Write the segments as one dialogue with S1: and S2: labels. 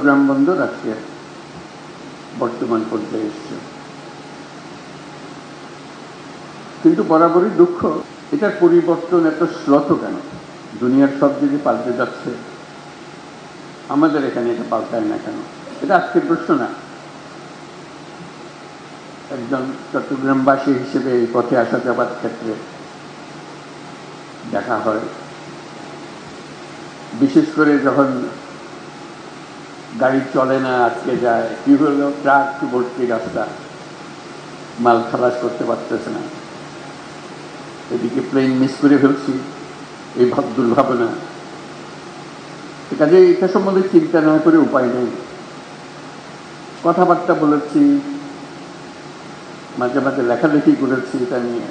S1: চট্টগ্রাম বন্দর আজকে বর্তমান পর্যায়ে এসছে, কিন্তু বরাবরই দুঃখ এটার পরিবর্তন এত শ্লথ কেন? দুনিয়ার সব দিকে পাল্টে যাচ্ছে, আমাদের এখানে এটা পাল্টায় না কেন? এটা আজকের প্রশ্ন না। একজন চট্টগ্রামবাসী হিসেবে এই পথে আসা যাবার ক্ষেত্রে দেখা হয়, বিশেষ করে যখন গাড়ি চলে না, আটকে যায়, কি হলো, ট্রাক ভর্তি রাস্তা, মাল খালাস করতে পারতেছে না, এদিকে প্লেন মিস করে ফেলছি, এই দুর্ভাবনা। কাজে এটা সম্বন্ধে চিন্তা না করে উপায় নেই। কথাবার্তা বলেছি, মাঝে মাঝে লেখালেখি করেছি এটা নিয়ে।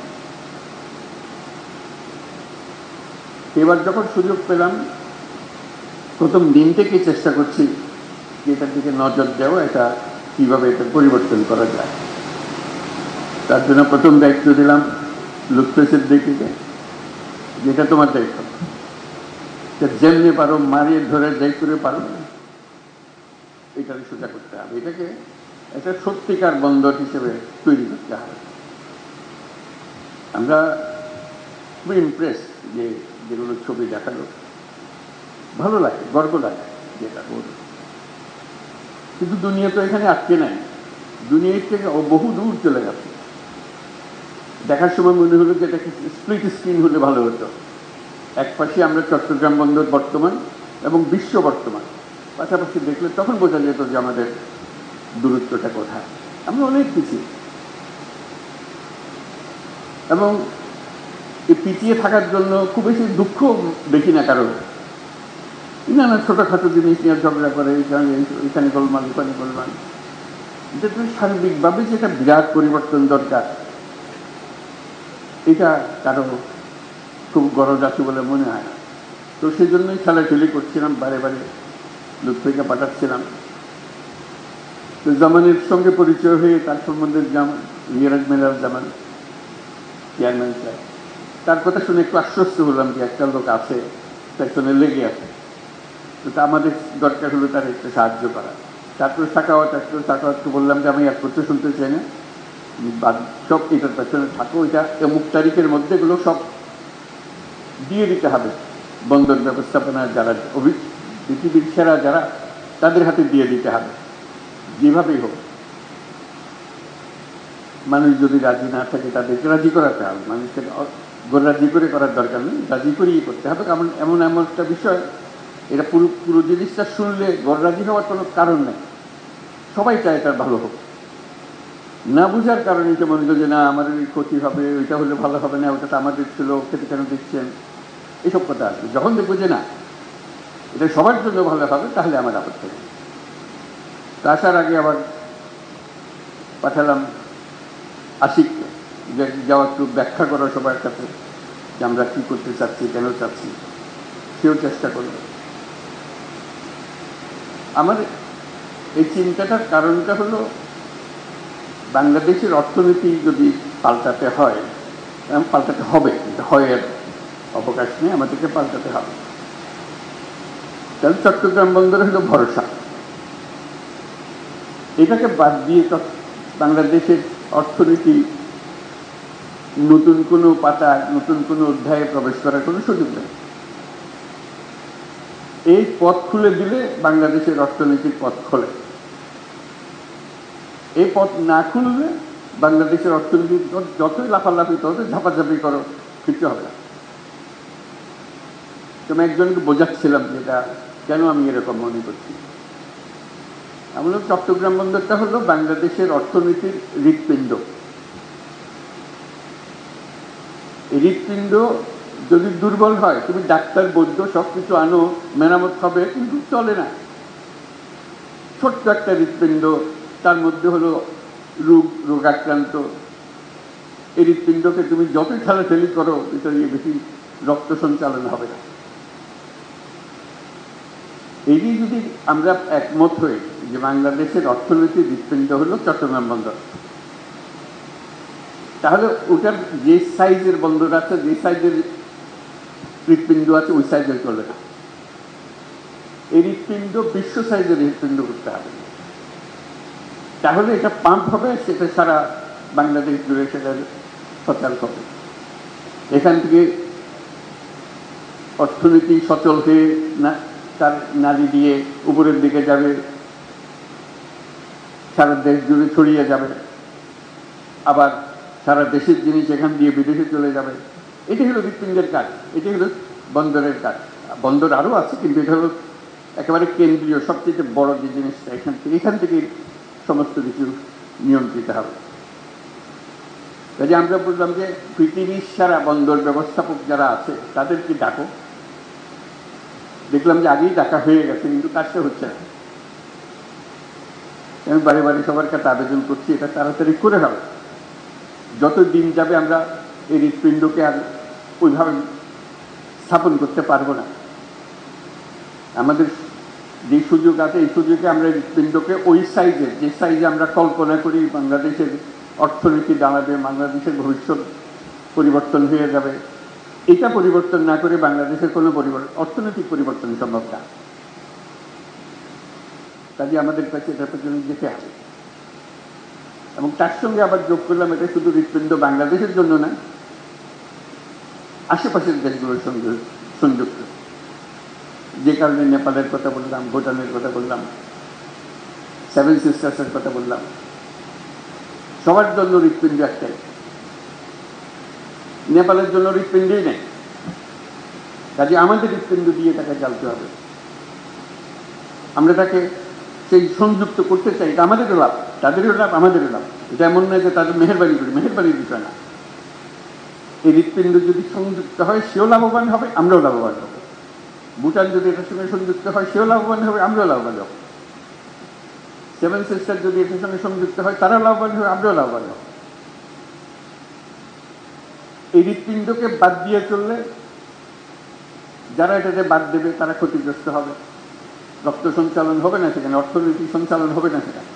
S1: এবার যখন সুযোগ পেলাম, প্রথম দিন থেকে চেষ্টা করছি যে এটার দিকে নজর দেওয়া, এটা কিভাবে এটা পরিবর্তন করা যায়। তার জন্য প্রথম দায়িত্ব দিলাম লুৎফর সিদ্দিকীকে, যেটা তোমার দায়িত্ব, যেমনি পারো মারিয়ে ধরে যাই করে পারো এটাকে সোজা করতে হবে, এটাকে একটা সত্যিকার বন্দর হিসেবে তৈরি করতে হবে। আমরা খুবই ইমপ্রেস যে যেগুলো ছবি দেখালো, ভালো লাগে, গর্ব লাগে যেটা করবে। কিন্তু দুনিয়া তো এখানে আটকে নাই, দুনিয়া থেকে বহু দূর চলে গেছে। দেখার সময় মনে হলো যে এটাকে স্প্লিট স্ক্রিন হলে ভালো হতো। এক পাশে আমরা চট্টগ্রাম বন্দর বর্তমান এবং বিশ্ব বর্তমান পাশাপাশি দেখলে তখন বোঝা যেত যে আমাদের দূরত্বটা কোথায়। আমরা অনেক পিছিয়ে, এবং এই পিছিয়ে থাকার জন্য খুব বেশি দুঃখ দেখি না কারণ। না ছোটখাটো জিনিস নিয়ে ঝগড়া করে, এখানে গোলমাল ওখানে গোলমাল। যেটা সার্বিকভাবে যেটা বিরাট পরিবর্তন দরকার, এটা কারো খুব গরজ আছে বলে মনে হয় না। তো সেই জন্যই খেলাখেলি করছিলাম, বারে বারে লুৎফরকে পাঠাচ্ছিলাম। তো জামানের সঙ্গে পরিচয় হয়ে তার সম্বন্ধে মিরাজ মেলার জামান চেয়ারম্যান স্যার, তার কথা শুনে একটু আশ্বস্ত হলাম যে একটা লোক আছে পেছনে লেগে আছে। তো আমাদের দরকার হলো তার একটু সাহায্য করা। তারপরে সাকাওয়াতকে বললাম যে আমি এক করতে শুনতে চাই না, সব এটার পেছনে থাকো, এটা অমুক তারিখের মধ্যে এগুলো সব দিয়ে দিতে হবে বন্দর ব্যবস্থাপনার যারা পৃথিবীর সেরা যারা, তাদের হাতে দিয়ে দিতে হবে যেভাবেই হোক। মানুষ যদি রাজি না থাকে তাদেরকে রাজি করাতে হবে, মানুষকে রাজি করে করার দরকার নেই, রাজি করেই করতে হবে। কারণ এমন একটা বিষয়, এটা পুরো জিনিসটা শুনলে রাজি হওয়ার কোনো কারণ নেই, সবাই চায় এটার ভালো হোক। না বুঝার কারণে এটা মনে করছে না আমার ক্ষতি হবে, ওইটা হলে ভালো হবে না, ওটা তো আমাদের ছিল, খেতে কেন দিচ্ছেন, এসব কথা আসবে। যখন দেখবো যে না এটা সবার জন্য ভালো হবে, তাহলে আমার আপত্তি নেই। তা আসার আগে আবার পাঠালাম আশিককে, যাওয়া একটু ব্যাখ্যা করা সবার কাছে যে আমরা কী করতে চাচ্ছি, কেন চাচ্ছি। সেও চেষ্টা করল। আমার এই চিন্তাটার কারণটা হলো, বাংলাদেশের অর্থনীতি যদি পাল্টাতে হয়, পাল্টাতে হবে, হয় এর অবকাশ নেই, আমাদেরকে পাল্টাতে হবে। তাহলে চট্টগ্রাম বন্দরে হলো ভরসা। এটাকে বাদ দিয়ে বাংলাদেশের অর্থনীতি নতুন কোনো পাতা, নতুন কোনো অধ্যায়ে প্রবেশ করার কোনো সুযোগ নেই। এই পথ খুলে দিলে বাংলাদেশের অর্থনীতির পথ খোলে। এই পথ না খুললে বাংলাদেশের অর্থনীতি যতই লাফালাফি, ততই ঝাপাঝাপি করো, কিছু হবে না। আমি একজনকে বোঝাচ্ছিলাম যেটা কেন আমি এরকম মনে করছি। আমি বললাম চট্টগ্রাম বন্দরটা হলো বাংলাদেশের অর্থনীতির হৃৎপিণ্ড। এই হৃৎপিণ্ড যদি দুর্বল হয়, তুমি ডাক্তার বৈদ্য সব কিছু আনো, মেরামত হবে, কিন্তু চলে না। ছোট্ট একটা হৃৎপিণ্ড, তার মধ্যে হলো রোগাক্রান্ত। এই হৃৎপিণ্ডকে তুমি যতই ঠেলাঠেলি করো, এটা বেশি রক্ত সঞ্চালন হবে না। এই যদি আমরা একমত হই যে বাংলাদেশের অর্থনৈতিক হৃৎপিণ্ড হলো চট্টগ্রাম বন্দর, তাহলে ওটার যে সাইজের বন্দর আছে, যে সাইজের হৃৎপিণ্ড আছে, ওই সাইজের চলে না। এই হৃৎপিণ্ড বিশ্ব সাইজের হৃৎপিণ্ড করতে হবে, তাহলে এটা পাম্প হবে, সেটা সারা বাংলাদেশ জুড়ে সেটার সচল হবে। এখান থেকে অর্থনীতি সচল হয়ে তার নালী দিয়ে উপরের দিকে যাবে, সারা দেশ জুড়ে ছড়িয়ে যাবে, আবার সারা দেশের জিনিস এখান দিয়ে বিদেশে চলে যাবে। এটি হলো হৃৎপিণ্ডের কাজ, এটি হলো বন্দরের কাজ। বন্দর আরও আছে, কিন্তু এটা হলো একেবারে কেন্দ্রীয়, সবচেয়ে বড় যে জিনিসটা এখান থেকে সমস্ত কিছু নিয়ন্ত্রিত হবে। কাজে আমরা বললাম যে পৃথিবীর সারা বন্দর ব্যবস্থাপক যারা আছে তাদেরকে ডাকো। দেখলাম যে আগেই ডাকা হয়ে গেছে, কিন্তু কাজটা হচ্ছে না। আমি বারে বারে সবার কাছে আবেদন করছি, এটা তাড়াতাড়ি করে হবে। যত দিন যাবে আমরা এই হৃৎপিণ্ডকে আর ওইভাবে স্থাপন করতে পারবো না। আমাদের যে সুযোগ আছে, এই সুযোগে আমরা হৃৎপিণ্ডকে ওই সাইজে, যে সাইজে আমরা কল্পনা করি বাংলাদেশের অর্থনীতি দাঁড়াবে, বাংলাদেশের ভবিষ্যৎ পরিবর্তন হয়ে যাবে, এটা পরিবর্তন না করে বাংলাদেশের কোনো অর্থনৈতিক পরিবর্তন সম্ভব না। কাজে আমাদের কাছে এটার পেছনে যেতে হবে। এবং তার সঙ্গে আবার যোগ করলাম, এটা শুধু হৃৎপিণ্ড বাংলাদেশের জন্য না, আশেপাশের দেশগুলোর সঙ্গে সংযুক্ত। যে কারণে নেপালের কথা বললাম, ভুটানের কথা বললাম, 7 সিস্টার্সের কথা বললাম, সবার জন্য হৃৎপিণ্ড একটাই। নেপালের জন্য হৃৎপিণ্ডই নেই, কাজে আমাদের হৃৎপিণ্ড দিয়ে তাকে জ্বালতে হবে। আমরা তাকে সেই সংযুক্ত করতে চাই, এটা আমাদেরও লাভ, তাদেরও লাভ, আমাদেরও লাভ। এটা এমন নয় যে তাদের মেহেরবানি করি, মেহেরবানির বিষয় না। এই হৃৎপিণ্ড যদি সংযুক্ত হয়, সেও লাভবান হবে, আমরাও লাভবান হব। ভুটান যদি এটার সঙ্গে সংযুক্ত হয়, সেও লাভবান হবে, আমরাও লাভবান হব। 7 সিস্টার যদি এটার সঙ্গে সংযুক্ত হয়, তারাও লাভবান হবে, আমরাও লাভবান হব। এই হৃৎপিণ্ডকে বাদ দিয়ে চললে যারা এটাতে বাদ দেবে তারা ক্ষতিগ্রস্ত হবে। রক্ত সঞ্চালন হবে না সেখানে, অর্থনৈতিক সঞ্চালন হবে না সেখানে।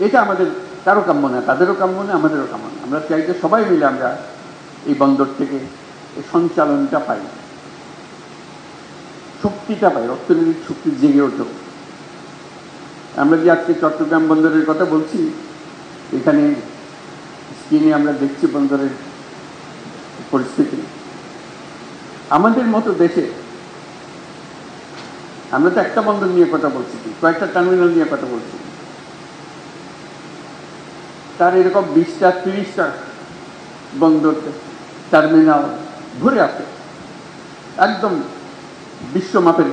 S1: এটা আমাদের কারো কাম্য না, তাদেরও কাম্য না, আমাদেরও কাম্য না। আমরা চাই যে সবাই মিলে আমরা এই বন্দর থেকে এই সঞ্চালনটা পাই, শক্তিটা পাই, অর্থনৈতিক শক্তি জেগে ওঠে। আমরা যে আজকে চট্টগ্রাম বন্দরের কথা বলছি, এখানে স্ক্রিনে আমরা দেখছি বন্দরের পরিস্থিতি। আমাদের মতো দেশে আমরা তো একটা বন্দর নিয়ে কথা বলছি, কয়েকটা টার্মিনাল নিয়ে কথা বলছি, তার এরকম 20টা 30টা বন্দর টার্মিনাল ভরে আছে, একদম বিশ্বমাপের,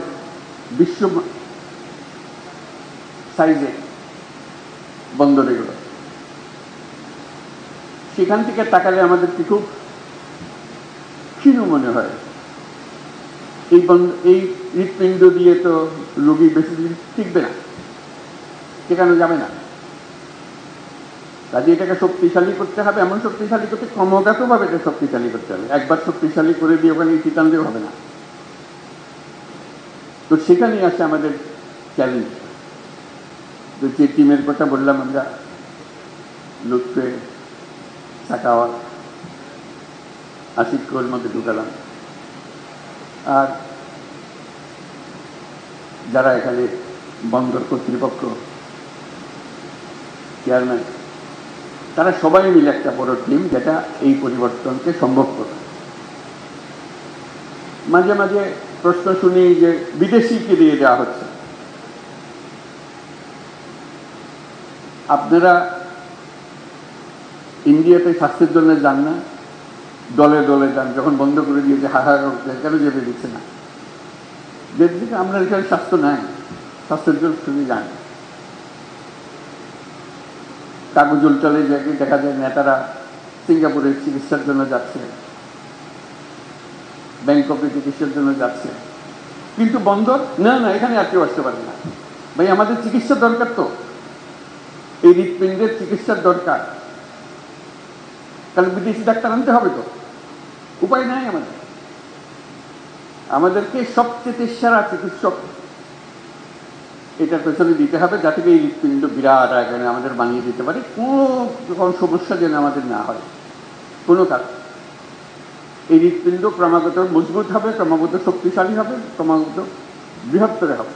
S1: বিশ্ব সাইজে বন্দর এগুলো। সেখান থেকে তাকালে আমাদেরকে খুব ক্ষীণ মনে হয়। এই হৃৎপিণ্ড দিয়ে তো রোগী বেশি দিন টিকবে না, টেকানো যাবে না। কাজে এটাকে শক্তিশালী করতে হবে, এমন শক্তিশালী করতে ক্রমাগতভাবে এটা শক্তিশালী করতে হবে। একবার শক্তিশালী করে দিয়ে ওখানে টিকানলেও হবে না। তো সেখানেই আসে আমাদের চ্যালেঞ্জ। তো যে টিমের কথা বললাম আমরা, লুৎফে, সাকাওয়াত, আশিকর মধ্যে ঢুকালাম, আর যারা এখানে বন্দর কর্তৃপক্ষ, চেয়ারম্যান, তারা সবাই মিলে একটা বড় টিম, যেটা এই পরিবর্তনকে সম্ভব করে। মাঝে মাঝে প্রশ্ন শুনি যে বিদেশিকে দিয়ে দেওয়া হচ্ছে। আপনারা ইন্ডিয়াতে স্বাস্থ্যের জন্য যান না, দলে দলে যান, যখন বন্ধ করে দিয়েছে হাহাকার কেন যেতে দিচ্ছে না? যেদিকে আমরা এখানে স্বাস্থ্য নাই, স্বাস্থ্যের জন্য শুধু যান। কাগজ উল্টালে দেখা যায় নেতারা সিঙ্গাপুরে চিকিৎসার জন্য যাচ্ছে, ব্যাংককে চিকিৎসার জন্য যাচ্ছে, কিন্তু বন্দর না, এখানে আর কেউ আসতে পারে না। ভাই, আমাদের চিকিৎসা দরকার, তো এই হৃৎপিণ্ডের চিকিৎসার দরকার, তাহলে বিদেশি ডাক্তার আনতে হবে, তো উপায় নাই আমাদের। আমাদেরকে সবচেয়ে সেরা চিকিৎসক এটার পেছনে দিতে হবে, যাতে এই হৃৎপিণ্ড বিরাট আকারে আমাদের বানিয়ে দিতে পারে, কোনো সমস্যা যেন আমাদের না হয় কোনো কাজ। এই হৃৎপিণ্ড ক্রমাগত মজবুত হবে, ক্রমাগত শক্তিশালী হবে, ক্রমাগত বৃহত্তরে হবে।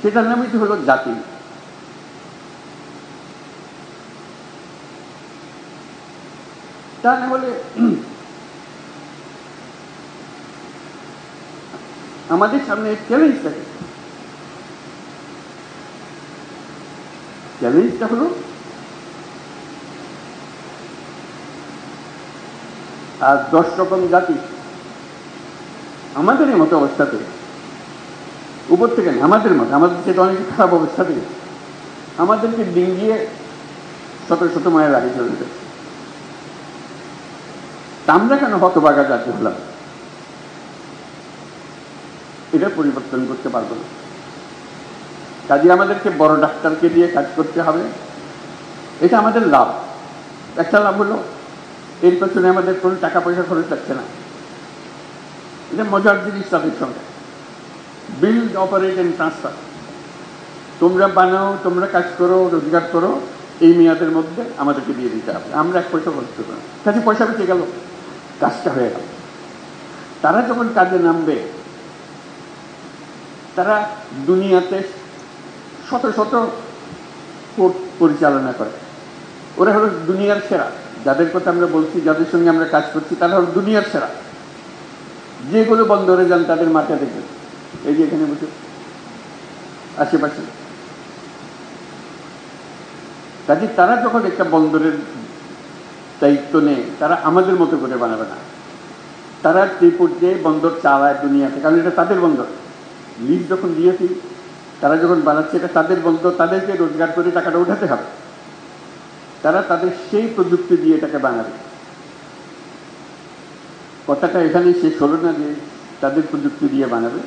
S1: সেটার নামই তো হলো জাতি। তা না হলে আমাদের সামনে চ্যালেঞ্জ থাকে। চ্যালেঞ্জটা হলো আর 10 রকম জাতি আমাদের মতো অবস্থাতে, উপর থেকে না, আমাদের মতো, আমাদের সেটা অনেক খারাপ অবস্থাতে আমাদেরকে ডিঙ্গিয়ে শত শত মায়ের আগে চলে যাচ্ছে। আমরা কেন হতভাগা জাতি হলাম? এটা পরিবর্তন করতে পারবো না। কাজে আমাদেরকে বড় ডাক্তারকে দিয়ে কাজ করতে হবে। এটা আমাদের লাভ। একটা লাভ হলো এর পেছনে আমাদের কোনো টাকা পয়সা খরচ লাগছে না। এটা মজার জিনিস তাদের সঙ্গে। Build, operate and transfer. তোমরা বানাও, তোমরা কাজ করো, রোজগার করো, এই মেয়াদের মধ্যে আমাদেরকে দিয়ে দিতে হবে। আমরা এক পয়সা খরচ করবো না। কাজে পয়সা বেঁচে গেল, কাজটা হয়ে গেল। তারা যখন কাজে নামবে, তারা দুনিয়াতে শত শত কোর্ট পরিচালনা করে। ওরা হলো দুনিয়ার সেরা। যাদের কথা আমরা বলছি, যাদের সঙ্গে আমরা কাজ করছি, তারা হলো দুনিয়ার সেরা। যেগুলো বন্দরে যান তাদের মাথা দেখে, এই যে এখানে বসে আশেপাশে। কাজে তারা যখন একটা বন্দরের দায়িত্ব নেয়, তারা আমাদের মতো করে বানাবে না। তারা যে পর্যায়ে বন্দর চালায় দুনিয়াতে, কারণ এটা তাদের বন্দর। লিজ যখন দিয়েছি, তারা যখন বানাচ্ছে, এটা তাদের বন্দর, তাদেরকে রোজগার করে টাকাটা উঠাতে হবে। তারা তাদের সেই প্রযুক্তি দিয়ে এটাকে বানাবে। কথাটা এখানেই শেষ হলো না যে তাদের প্রযুক্তি দিয়ে বানাবে।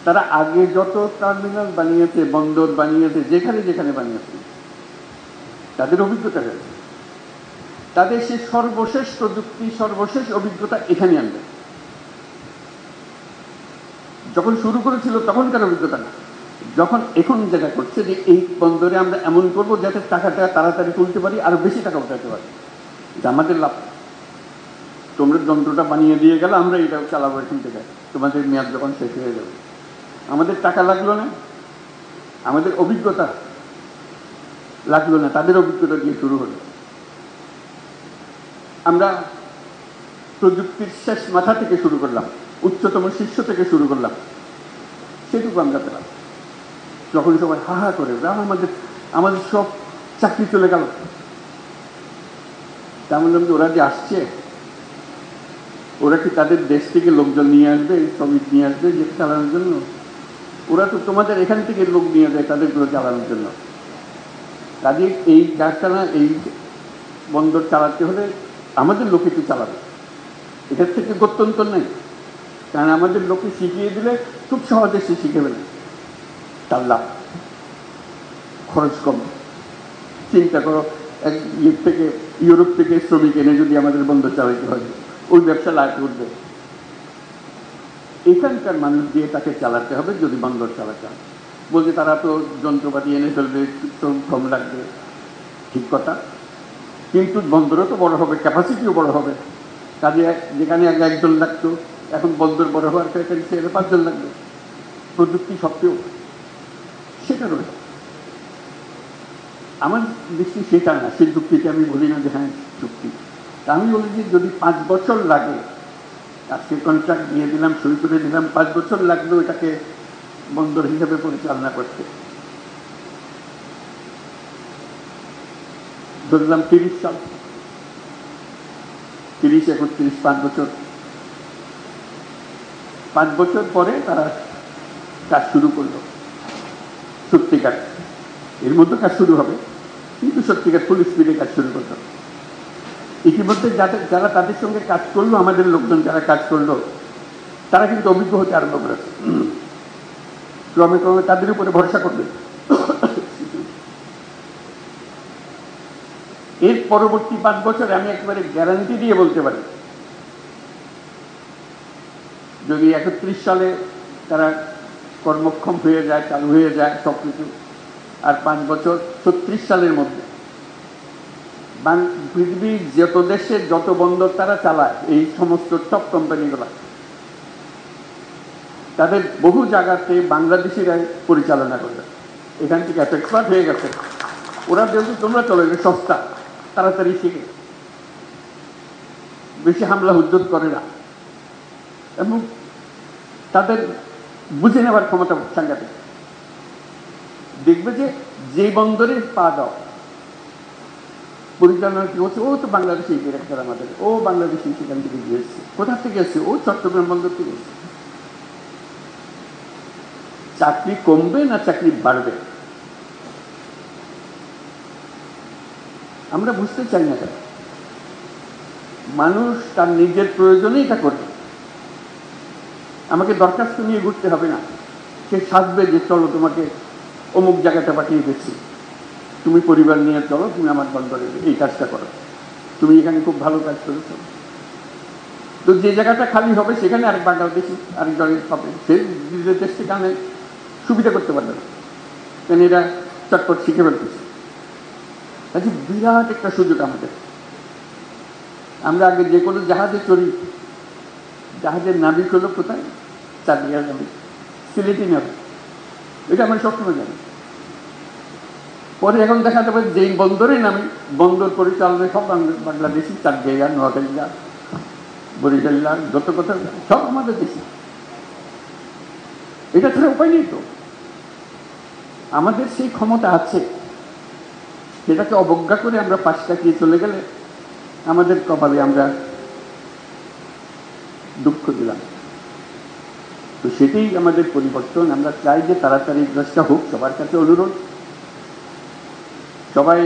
S1: তারা আগে যত টার্মিনাল বানিয়েছে, বন্দর বানিয়েছে, যেখানে যেখানে বানিয়েছে, তাদের অভিজ্ঞতা রয়েছে। তাদের সেই সর্বশেষ প্রযুক্তি, সর্বশেষ অভিজ্ঞতা এখানে আনবে। যখন শুরু করেছিল তখনকার অভিজ্ঞতা না, যখন এখন যেটা করছে যে এই বন্দরে আমরা এমন করবো যাতে টাকাটা তাড়াতাড়ি তুলতে পারি, আরো বেশি টাকা উঠাতে পারি। এটা আমাদের লাভ। তোমরা যন্ত্রটা বানিয়ে দিয়ে গেলে, আমরা এটাও চালাবো এখান থেকে, তোমাদের মেয়াদ যখন শেষ হয়ে যাবে। আমাদের টাকা লাগলো না, আমাদের অভিজ্ঞতা লাগলো না, তাদের অভিজ্ঞতা দিয়ে শুরু হলো। আমরা প্রযুক্তির শেষ মাথা থেকে শুরু করলাম, উচ্চতম শীর্ষ থেকে শুরু করলাম, সেটুকু আমরা পেলাম। যখন সবাই হা হা করে, আমাদের সব চাকরি চলে গেল। তা বললাম যে ওরা যে আসছে, ওরা কি তাদের দেশ থেকে লোকজন নিয়ে আসবে, শ্রমিক নিয়ে আসবে যে চালানোর জন্য? ওরা তো তোমাদের এখান থেকে লোক নিয়ে যায় তাদেরগুলো চালানোর জন্য। কাজে এই কারখানা, এই বন্দর চালাতে হলে আমাদের লোকে তো চালাবে। এটার থেকে গত্যন্তর নেই। কারণ আমাদের লোকে শিখিয়ে দিলে খুব সহজে সে শিখে ফেলে। তার লাভ, খরচ কম। চিন্তা করো, এক ইউরোপ থেকে শ্রমিক এনে যদি আমাদের বন্দর চালাতে হয়, ওই ব্যবসা লাভ করবে। এখানকার মানুষ দিয়ে তাকে চালাতে হবে। যদি বন্দর চালাতে হয়, বলছে তারা তো যন্ত্রপাতি এনে ফেলবে, কম লাগবে, ঠিক কথা। কিন্তু বন্দরও তো বড় হবে, ক্যাপাসিটিও বড় হবে। কাজে যেখানে আগে একজন লাগতো, এখন বন্দর বড় হওয়ার ফ্যাকাল্টি 5 জন লাগবে। প্রযুক্তি সত্ত্বেও সেটা রয়েছে। আমার দৃষ্টি সেটা না, সেই যুক্তিকে আমি বলি না যে হ্যাঁ চুক্তি। আমি বলি যে যদি 5 বছর লাগে, আজকে কন্ট্রাক্ট দিয়ে দিলাম, সই করে দিলাম, 5 বছর লাগবে ওটাকে বন্দর হিসাবে পরিচালনা করতে। ধরলাম 30 সাল, 30, 31, 5 বছর। 5 বছর পরে তারা কাজ শুরু করলো, সত্যিকার। এর মধ্যে কাজ শুরু হবে, কিন্তু সত্যিকার ফুল স্পিডে কাজ শুরু করতে হবে। ইতিমধ্যে যারা তাদের সঙ্গে কাজ করলো, আমাদের লোকজন যারা কাজ করলো, তারা কিন্তু অভিজ্ঞ হতে আরম্ভ করেছে। ক্রমে ক্রমে তাদের উপরে ভরসা করবে। এর পরবর্তী 5 বছর আমি একেবারে গ্যারান্টি দিয়ে বলতে পারি, যদি 31 সালে তারা কর্মক্ষম হয়ে যায়, চালু হয়ে যায় সব কিছু, আর 5 বছর 36 সালের মধ্যে পৃথিবীর যত দেশের যত বন্দর তারা চালায়, এই সমস্ত টপ কোম্পানিগুলো তাদের বহু জায়গাতে বাংলাদেশিরাই পরিচালনা করবে। এখান থেকে এত এক্সপার্ট হয়ে গেছে, ওরা যেহেতু তোমরা চলে গেলে সস্তা, তাড়াতাড়ি শিখে, বেশি হামলা হুজ্জত করে না, এবং তাদের বুঝে নেওয়ার ক্ষমতা সাংঘাতিক। দেখবে যে বন্দরে পা দাও পরিচালনা কি হচ্ছে, ও তো বাংলাদেশি ডিরেক্টর আমাদের, ও বাংলাদেশি সেখান থেকে গিয়েছে। কোথা থেকে এসছে? ও চট্টগ্রাম বন্দর থেকে এসছে। চাকরি কমবে না চাকরি বাড়বে? আমরা বুঝতে চাই না কেন? মানুষ তার নিজের প্রয়োজনেই এটা করবে। আমাকে দরখাস্ত নিয়ে ঘুরতে হবে না, সে সাজবে যে চলো তোমাকে অমুক জায়গাটা পাঠিয়ে দিচ্ছি, তুমি পরিবার নিয়ে চলো, তুমি আমার বন্দরে এই কাজটা করো, তুমি এখানে খুব ভালো কাজ করেছ। তো যে জায়গাটা খালি হবে সেখানে আরেক বাংলাদেশি আরেক দলের পাবে, সে নিজের দেশ সেখানে সুবিধা করতে পারবে না, কেন এরা চটপট শিখে ফেলতেছে। কাজে বিরাট একটা সুযোগ আমাদের। আমরা আগে যে কোনো জাহাজে চড়ি, জাহাজের নাবিক হলো কোথায়? চাঁদিয়ার নাবিক, সিলেটি নাবিক, এটা আমরা সবসময় জানি। পরে এখন দেখা যাবে যেই বন্দরে নামি, বন্দর পরিচালনায় সব বাংলাদেশি, চাঁদিয়া, নোয়াখালীরা, বরিশাল্লা, যত কথা সব আমাদের দেশি। এটা ছাড়া উপায় নেই তো। আমাদের সেই ক্ষমতা আছে, সেটাকে অবজ্ঞা করে আমরা পাশ কাটিয়ে চলে গেলে আমাদের কপালে আমরা দুঃখ দিলাম। তো সেটাই আমাদের পরিবর্তন। আমরা চাই যে তাড়াতাড়ি কাজটা হোক। সবার কাছে অনুরোধ, সবাই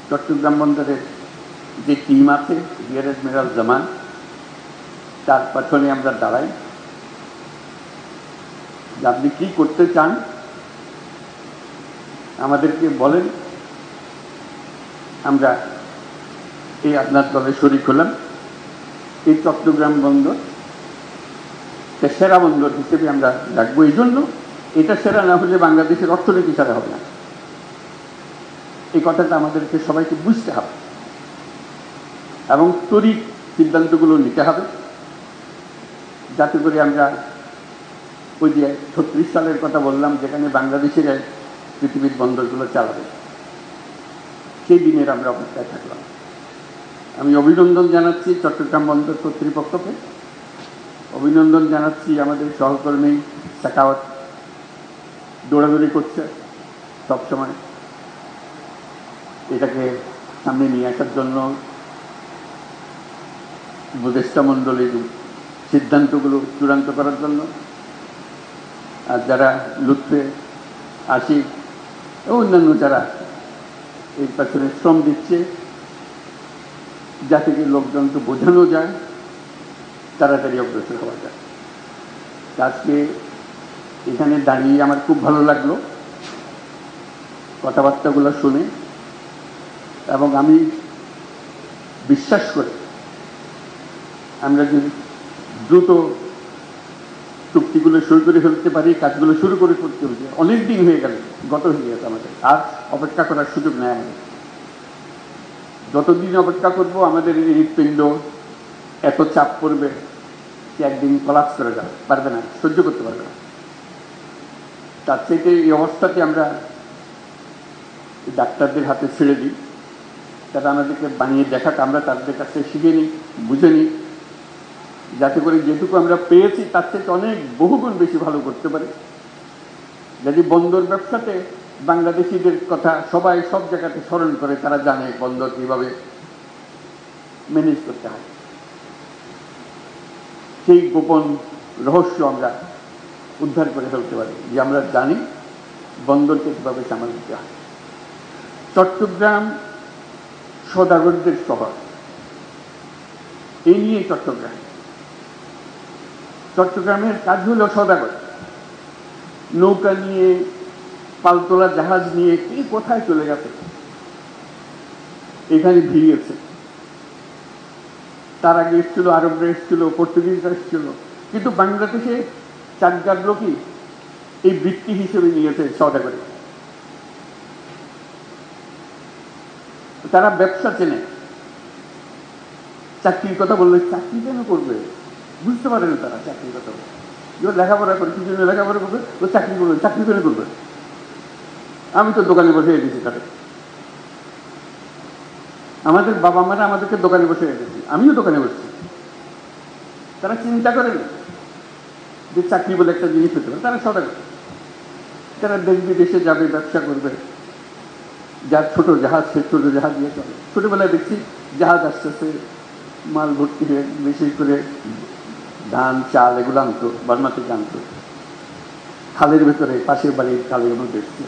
S1: চট্টগ্রাম বন্দরের যে টিম আছে, রিয়ার অ্যাডমিরাল জামান, তার পেছনে আমরা দাঁড়াই। আপনি কি করতে চান আমাদেরকে বলেন, আমরা এই আপনার দলে শরিক হলাম। এই চট্টগ্রাম বন্দর সেরা বন্দর হিসেবে আমরা রাখবো। এই জন্য এটা সেরা না হলে বাংলাদেশের অর্থনীতি সেরা হবে না। এই কথাটা আমাদেরকে সবাইকে বুঝতে হবে এবং তড়িৎ সিদ্ধান্তগুলো নিতে হবে, যাতে করে আমরা ওই যে 36 সালের কথা বললাম, যেখানে বাংলাদেশের পৃথিবীর বন্দরগুলো চালাবে, সেই দিনের আমরা অপেক্ষায় থাকলাম। আমি অভিনন্দন জানাচ্ছি চট্টগ্রাম বন্দর কর্তৃপক্ষকে, অভিনন্দন জানাচ্ছি আমাদের সহকর্মী সাকাওয়াত, দৌড়াদৌড়ি করছে সবসময় এটাকে সামনে নিয়ে আসার জন্য, উপদেষ্টা মণ্ডলীর সিদ্ধান্তগুলো চূড়ান্ত করার জন্য। আর যারা লুৎফে, আশিক এবং অন্যান্য যারা এই পেছনে শ্রম দিচ্ছে, যাতে কি লোকজনকে বোঝানো যায়, তাড়াতাড়ি অগ্রসর হওয়া যায়। আজকে এখানে দাঁড়িয়ে আমার খুব ভালো লাগলো কথাবার্তাগুলো শুনে, এবং আমি বিশ্বাস করি আমরা যদি দ্রুত চুক্তিগুলো শুরু করে ফেলতে পারি, কাজগুলো শুরু করে করতে হবে। অনেক দিন হয়ে গেল, গত হয়ে গেছে আমাদের, আর অপেক্ষা করার সুযোগ নেই আমাদের। যতদিন অপেক্ষা করব আমাদের এই হৃৎপিণ্ড এত চাপ পড়বে যে একদিন কলাপস করে যাবে, পারবে না, সহ্য করতে পারবে না। তার থেকে এই অবস্থাতে আমরা ডাক্তারদের হাতে ছেড়ে দিই, তারা আমাদেরকে বানিয়ে দেখাক, আমরা তাদের কাছে শিখে নিই, বুঝে নিই, যাতে করে যেটুকু আমরা পেয়েছি তার থেকে অনেক বহুগুণ বেশি ভালো করতে পারি। যদি বন্দর ব্যবসাতে বাংলাদেশিদের কথা সবাই সব জায়গাতে স্মরণ করে, তারা জানে বন্দর কীভাবে ম্যানেজ করতে হয়। সেই গোপন রহস্য আমরা উদ্ধার করে ফেলতে পারি, যে আমরা জানি বন্দরকে কীভাবে সামাল দিতে হয়। চট্টগ্রাম সওদাগরদের শহর, এই নিয়ে চট্টগ্রামের কাজ হলো সওদাগর। নৌকা নিয়ে, পালতোলা জাহাজ নিয়ে কি কোথায় চলে গেছে, এখানে ভিড়িয়েছে। তার আগে এসেছিল আরবরা, এসেছিল পর্তুগিজরা, এসেছিল, কিন্তু বাংলাদেশে চাকদার লোকই এই বৃত্তি হিসেবে নিয়েছে সওদাগরে। তারা ব্যবসা চেনে। চাকরির কথা বললে চাকরি কেন করবে, বুঝতে পারে না তারা চাকরির কথা বলে। যে লেখাপড়া করে, কি জন্য লেখাপড়া করবে, ও চাকরি করবে, চাকরি করে করবে। আমি তো দোকানে বসে দিয়েছি তাদের, আমাদের বাবা মারা আমাদেরকে দোকানে বসে দিয়েছি, আমিও দোকানে বসছি। তারা চিন্তা করেন যে চাকরি বলে একটা জিনিস হতে পারে, তারা সদাগর। তারা দেশ বিদেশে যাবে, ব্যবসা করবে, যার ছোট জাহাজ সে ছোট জাহাজ দিয়ে চলে। ছোটবেলায় দেখছি জাহাজ আসতেছে মাল ভর্তি হয়ে, বিশেষ করে ধান চাল এগুলো আনতো, বার্মা থেকে আনতো, খালের ভেতরে, পাশের বাড়ির খালের মধ্যে এসছে।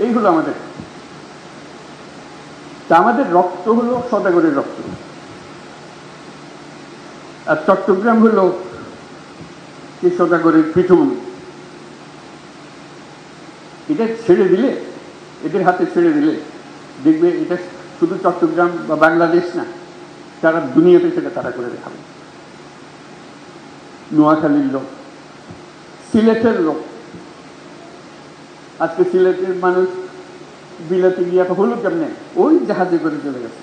S1: এই হলো আমাদের। তা আমাদের রক্ত হলো সদাগরের রক্ত। আর চট্টগ্রাম হলো এই সদাগরের পীঠভূমি। এটা ছেড়ে দিলে, এদের হাতে ছেড়ে দিলে দেখবে এটা শুধু চট্টগ্রাম বা বাংলাদেশ না, সারা দুনিয়াতে সেটা তারা করে দেখাবে। নোয়াখালীর লোক, সিলেটের লোক, আজকে সিলেটের মানুষ বিলাতে গিয়ে হলো কেমনে, ওই জাহাজে করে চলে গেছে,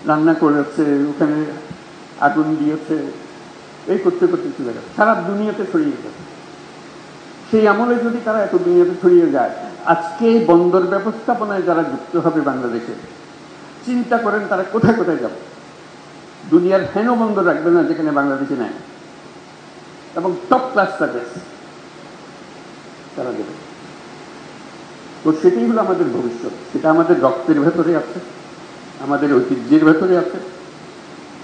S1: রান্না করেছে, ওখানে আগুন দিয়েছে, এই করতে করতে চলে গেছে, সারা দুনিয়াতে ছড়িয়ে গেছে। সেই আমলে যদি তারা এত দুনিয়াতে ছড়িয়ে যায়, আজকে বন্দর ব্যবস্থাপনায় যারা যুক্ত হবে বাংলাদেশে, চিন্তা করেন তারা কোথায় কোথায় যাবে। দুনিয়ার হেন বন্দর রাখবে না যেখানে বাংলাদেশে নেয়, এবং টপ ক্লাস সার্ভিস তারা দেবে। তো সেটাই হলো আমাদের ভবিষ্যৎ, সেটা আমাদের রক্তের ভেতরে আছে, আমাদের ঐতিহ্যের ভেতরে আছে।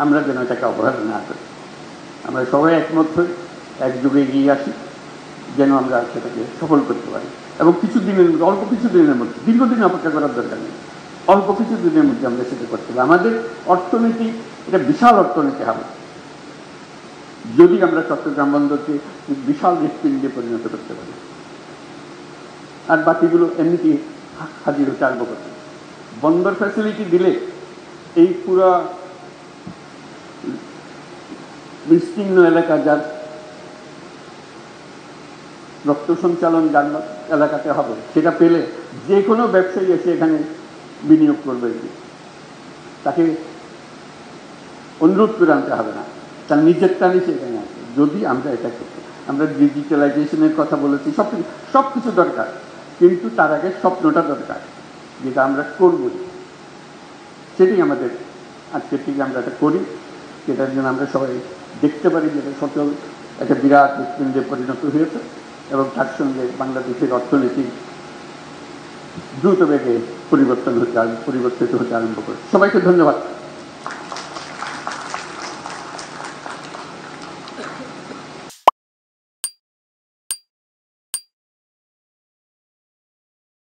S1: আমরা যেন এটাকে অবহেলা না করি, আমরা সবাই একমত হই, একযোগে এগিয়ে আসি, যেন আমরা সেটাকে সফল করতে পারি। এবং কিছু দিনের মধ্যে, অল্প কিছু দিনের মধ্যে, দীর্ঘদিন অপেক্ষা করার দরকার নেই, অল্প কিছু দিনের মধ্যে আমরা সেটা করতে পারি। আমাদের অর্থনীতি এটা বিশাল অর্থনীতি হবে যদি আমরা চট্টগ্রাম বন্দরকে বিশাল হৃৎপিণ্ডে পরিণত করতে পারি। আর বাকিগুলো এমনিতে হাজির হতে আরম্ভ করতে। বন্দর ফ্যাসিলিটি দিলে এই পুরো বিস্তীর্ণ এলাকা, যার রক্ত সঞ্চালন যার এলাকাতে হবে, সেটা পেলে যে কোনো ব্যবসায়ী এসে এখানে বিনিয়োগ করবে, তাকে অনুরোধ করে আনতে হবে না, তার নিজের টানে সেখানে আসবে। যদি আমরা এটা করতে, আমরা ডিজিটালাইজেশনের কথা বলেছি, সব কিছু দরকার, কিন্তু তার আগে স্বপ্নটা দরকার, যেটা আমরা করবই। সেটাই আমাদের আজকের থেকে আমরা এটা করি, সেটার জন্য আমরা সবাই দেখতে পারি যে এটা সচল একটা বিরাট হৃৎপিণ্ডে পরিণত হয়েছে, এবং তার সঙ্গে বাংলাদেশের অর্থনীতি দ্রুত বেগে পরিবর্তিত হতে আরম্ভ করে। সবাইকে ধন্যবাদ।